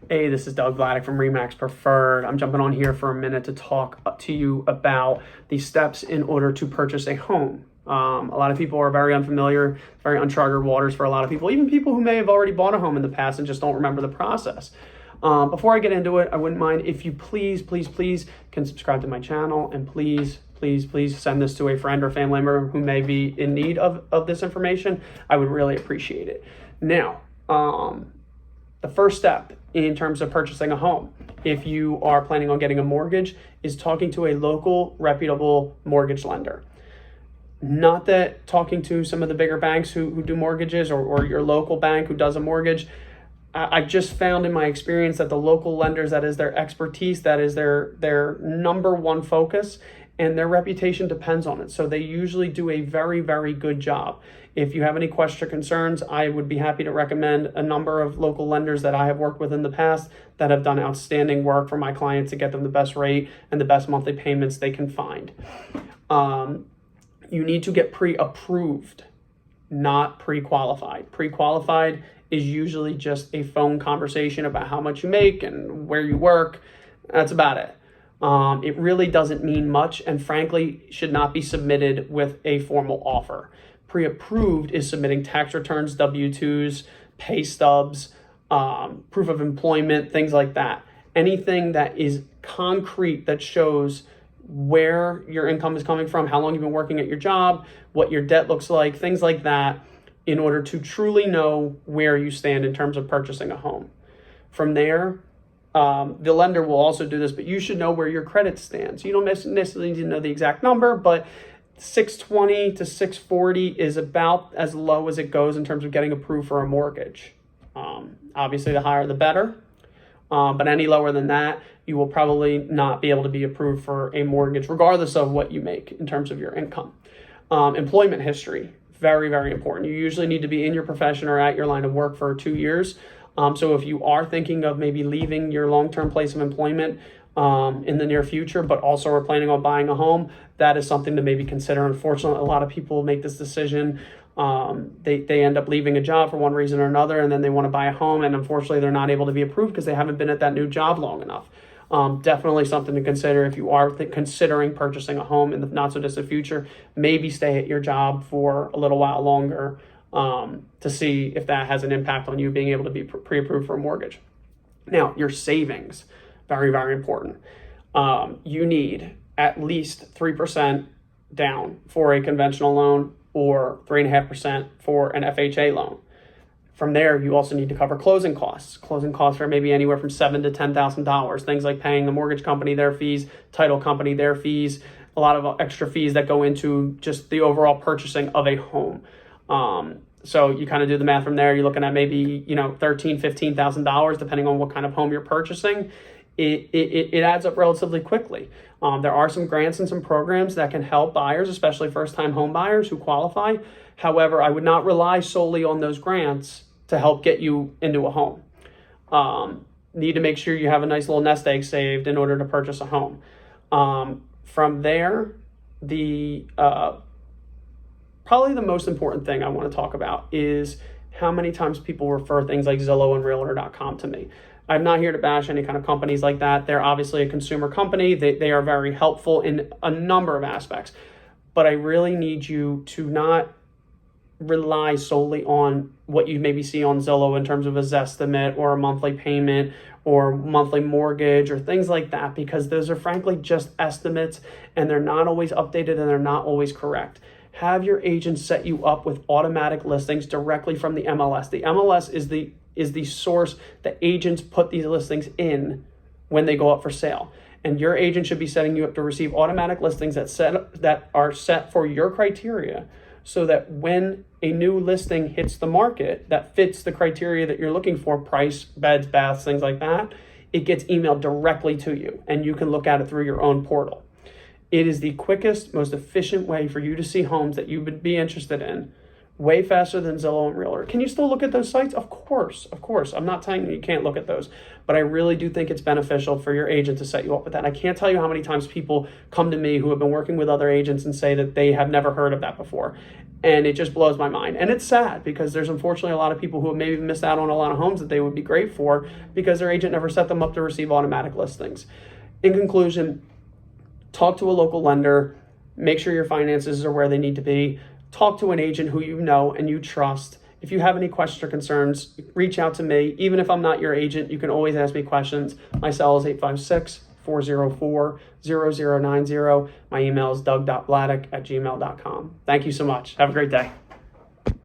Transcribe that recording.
Hey, this is Doug Vladeck from Remax Preferred. I'm jumping on here for a minute to talk to you about the steps in order to purchase a home. A lot of people are very unfamiliar, very uncharted waters for a lot of people, even people who may have already bought a home in the past and just don't remember the process. Before I get into it, I wouldn't mind if you please can subscribe to my channel, and please send this to a friend or family member who may be in need of this information. I would really appreciate it. Now, the first step in terms of purchasing a home, if you are planning on getting a mortgage, is talking to a local reputable mortgage lender. Not that talking to some of the bigger banks who do mortgages or your local bank who does a mortgage. I've just found in my experience that the local lenders, that is their expertise, that is their number one focus, and their reputation depends on it. So they usually do a very good job. If you have any questions or concerns, I would be happy to recommend a number of local lenders that I have worked with in the past that have done outstanding work for my clients to get them the best rate and the best monthly payments they can find. You need to get pre-approved, not pre-qualified. Pre-qualified is usually just a phone conversation about how much you make and where you work. That's about it. It really doesn't mean much, and frankly should not be submitted with a formal offer. Pre-approved is submitting tax returns, W-2s, pay stubs, proof of employment, things like that. Anything that is concrete that shows where your income is coming from, how long you've been working at your job, what your debt looks like, things like that, in order to truly know where you stand in terms of purchasing a home. From there, the lender will also do this, but you should know where your credit stands. You don't necessarily need to know the exact number, but 620 to 640 is about as low as it goes in terms of getting approved for a mortgage. Obviously, the higher the better, but any lower than that, you will probably not be able to be approved for a mortgage, regardless of what you make in terms of your income. Employment history, very important. You usually need to be in your profession or at your line of work for 2 years. So if you are thinking of maybe leaving your long-term place of employment in the near future, but also are planning on buying a home, that is something to maybe consider. Unfortunately, a lot of people make this decision. They end up leaving a job for one reason or another, and then they want to buy a home, and unfortunately they're not able to be approved because they haven't been at that new job long enough. Definitely something to consider if you are considering purchasing a home in the not so distant future. Maybe stay at your job for a little while longer to see if that has an impact on you being able to be pre-approved for a mortgage. Now, your savings, very important. You need at least 3% down for a conventional loan or 3.5% for an FHA loan. From there, you also need to cover closing costs. Closing costs are maybe anywhere from $7,000 to $10,000. Things like paying the mortgage company their fees, title company their fees, a lot of extra fees that go into just the overall purchasing of a home. So you kind of do the math from there. You're looking at maybe, $13,000, $15,000, depending on what kind of home you're purchasing. It adds up relatively quickly. There are some grants and some programs that can help buyers, especially first-time home buyers who qualify. However, I would not rely solely on those grants to help get you into a home. Need to make sure you have a nice little nest egg saved in order to purchase a home. From there, probably the most important thing I want to talk about is how many times people refer things like Zillow and Realtor.com to me. I'm not here to bash any kind of companies like that. They're obviously a consumer company. They are very helpful in a number of aspects. But I really need you to not rely solely on what you maybe see on Zillow in terms of a Zestimate or a monthly payment or monthly mortgage or things like that, because those are frankly just estimates, and they're not always updated and they're not always correct. Have your agent set you up with automatic listings directly from the MLS. The MLS is the source that agents put these listings in when they go up for sale. And your agent should be setting you up to receive automatic listings that are set for your criteria, so that when a new listing hits the market that fits the criteria that you're looking for, price, beds, baths, things like that, it gets emailed directly to you and you can look at it through your own portal. It is the quickest, most efficient way for you to see homes that you would be interested in, way faster than Zillow and Realtor. Can you still look at those sites? Of course. I'm not telling you can't look at those, but I really do think it's beneficial for your agent to set you up with that. I can't tell you how many times people come to me who have been working with other agents and say that they have never heard of that before. And it just blows my mind. And it's sad because there's unfortunately a lot of people who have maybe missed out on a lot of homes that they would be great for because their agent never set them up to receive automatic listings. In conclusion, talk to a local lender, make sure your finances are where they need to be, talk to an agent who you know and you trust. If you have any questions or concerns, reach out to me. Even if I'm not your agent, you can always ask me questions. My cell is 856-404-0090. My email is doug.bladdock@gmail.com. Thank you so much. Have a great day.